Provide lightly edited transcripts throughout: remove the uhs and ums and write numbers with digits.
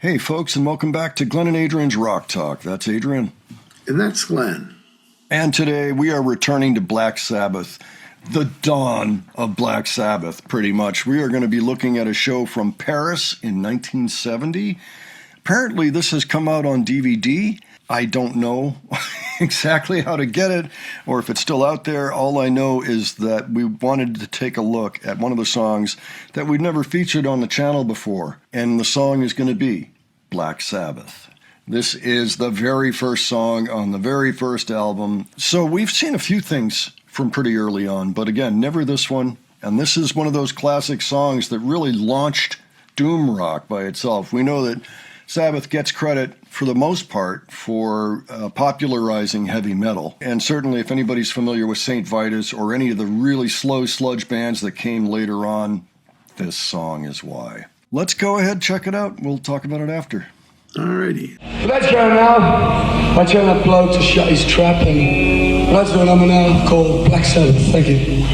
Hey, folks, and welcome back to Glenn and Adrian's Rock Talk. That's Adrian. And that's Glenn. And today we are returning to Black Sabbath, the dawn of Black Sabbath, pretty much. We are going to be looking at a show from Paris in 1970. Apparently, this has come out on DVD. I don't know exactly how to get it or if it's still out there. All I know is that we wanted to take a look at one of the songs that we'd never featured on the channel before. And the song is going to be Black Sabbath. This is the very first song on the very first album. So we've seen a few things from pretty early on, but again, never this one. And this is one of those classic songs that really launched doom rock by itself. We know that Sabbath gets credit for the most part for popularizing heavy metal. And certainly if anybody's familiar with St. Vitus or any of the really slow sludge bands that came later on, this song is why. Let's go ahead, check it out. We'll talk about it after. Alrighty. Let's go now. I tell that bloke to shut his trap and let's do a number now called Black Sabbath. Thank you.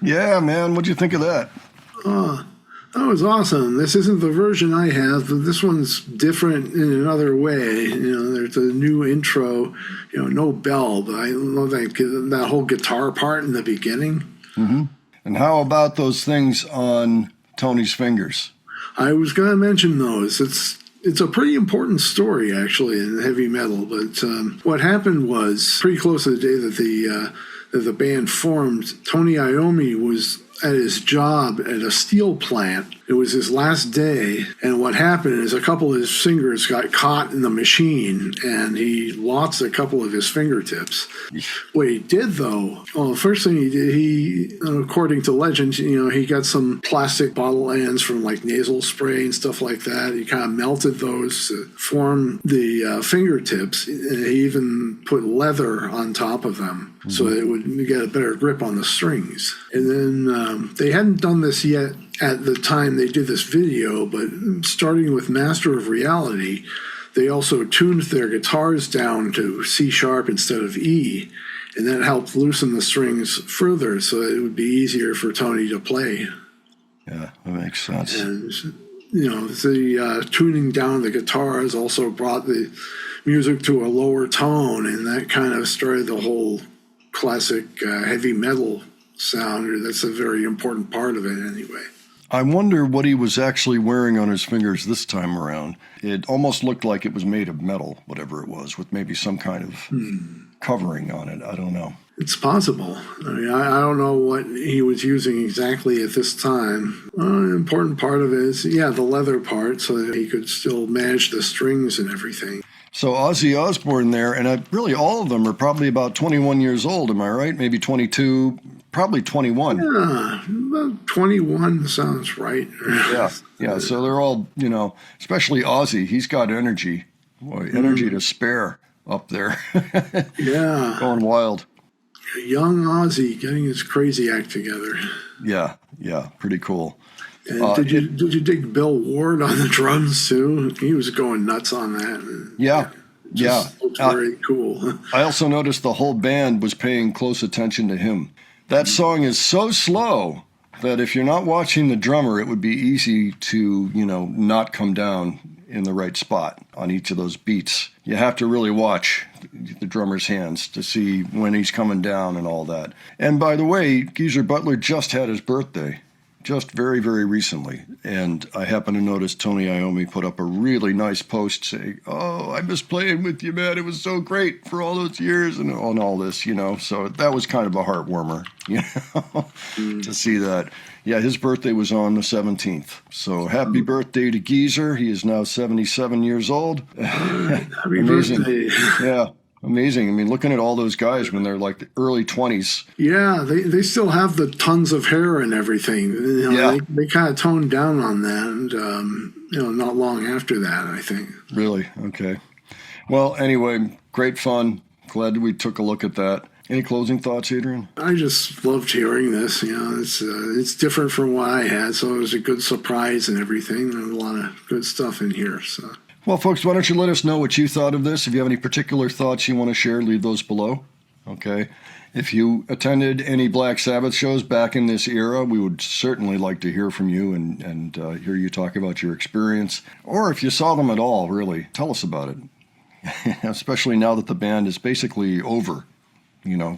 Yeah, man. What'd you think of that? That was awesome. This isn't the version I have, but this one's different in another way. There's a new intro, no bell, but I love that whole guitar part in the beginning. Mm-hmm. And how about those things on Tony's fingers? I was going to mention those. It's a pretty important story, actually, in heavy metal. But what happened was, pretty close to the day that the band formed, Tony Iommi was at his job at a steel plant. It was his last day, and what happened is a couple of his fingers got caught in the machine, and he lost a couple of his fingertips. What he did, though, well, the first thing he did, according to legend, he got some plastic bottle ends from like nasal spray and stuff like that. He kind of melted those to form the fingertips, and he even put leather on top of them so that it would get a better grip on the strings. And then they hadn't done this yet at the time they did this video, but starting with Master of Reality, they also tuned their guitars down to C sharp instead of E, and that helped loosen the strings further so it would be easier for Tony to play. Yeah, that makes sense. And, the tuning down the guitars also brought the music to a lower tone, and that kind of started the whole classic heavy metal sound. That's a very important part of it anyway. I wonder what he was actually wearing on his fingers this time around. It almost looked like it was made of metal, whatever it was, with maybe some kind of covering on it. I don't know. It's possible. I mean, I don't know what he was using exactly at this time. An important part of it is, the leather part, so that he could still manage the strings and everything. So Ozzy Osbourne there, and really all of them are probably about 21 years old, am I right? Maybe 22, probably 21. Yeah, about 21 sounds right. Yeah. So they're all, especially Ozzy, he's got energy. Boy, energy to spare up there. Yeah. Going wild. Young Ozzy getting his crazy act together. Yeah, pretty cool. And did you dig Bill Ward on the drums too? He was going nuts on that. Yeah. Looked very cool. I also noticed the whole band was paying close attention to him. That song is so slow that if you're not watching the drummer, it would be easy to, not come down in the right spot on each of those beats. You have to really watch the drummer's hands to see when he's coming down and all that. And by the way, Geezer Butler just had his birthday. Just very, very recently. And I happened to notice Tony Iommi put up a really nice post saying, "Oh, I miss playing with you, man. It was so great for all those years," and all this, So that was kind of a heartwarmer, to see that. Yeah, his birthday was on the 17th. So happy birthday to Geezer. He is now 77 years old. Happy Amazing. birthday. Yeah. Amazing. I mean, looking at all those guys when they're like the early 20s. Yeah, they still have the tons of hair and everything. They kind of toned down on that, and not long after that, I think. Really? Okay. Well, anyway, great fun. Glad we took a look at that. Any closing thoughts, Adrian? I just loved hearing this. It's different from what I had, so it was a good surprise and everything. There's a lot of good stuff in here. So. Well, folks, why don't you let us know what you thought of this? If you have any particular thoughts you want to share, leave those below. Okay. If you attended any Black Sabbath shows back in this era, we would certainly like to hear from you and hear you talk about your experience. Or if you saw them at all, really, tell us about it. Especially now that the band is basically over,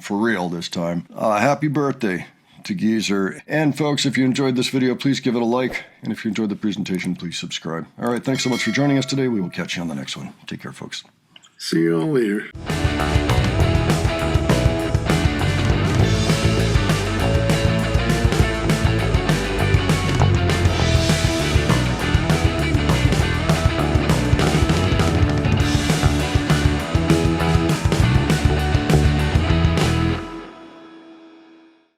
for real this time. Happy birthday to Geezer. And folks, if you enjoyed this video, please give it a like. And if you enjoyed the presentation, please subscribe. All right, thanks so much for joining us today. We will catch you on the next one. Take care, folks. See you all later.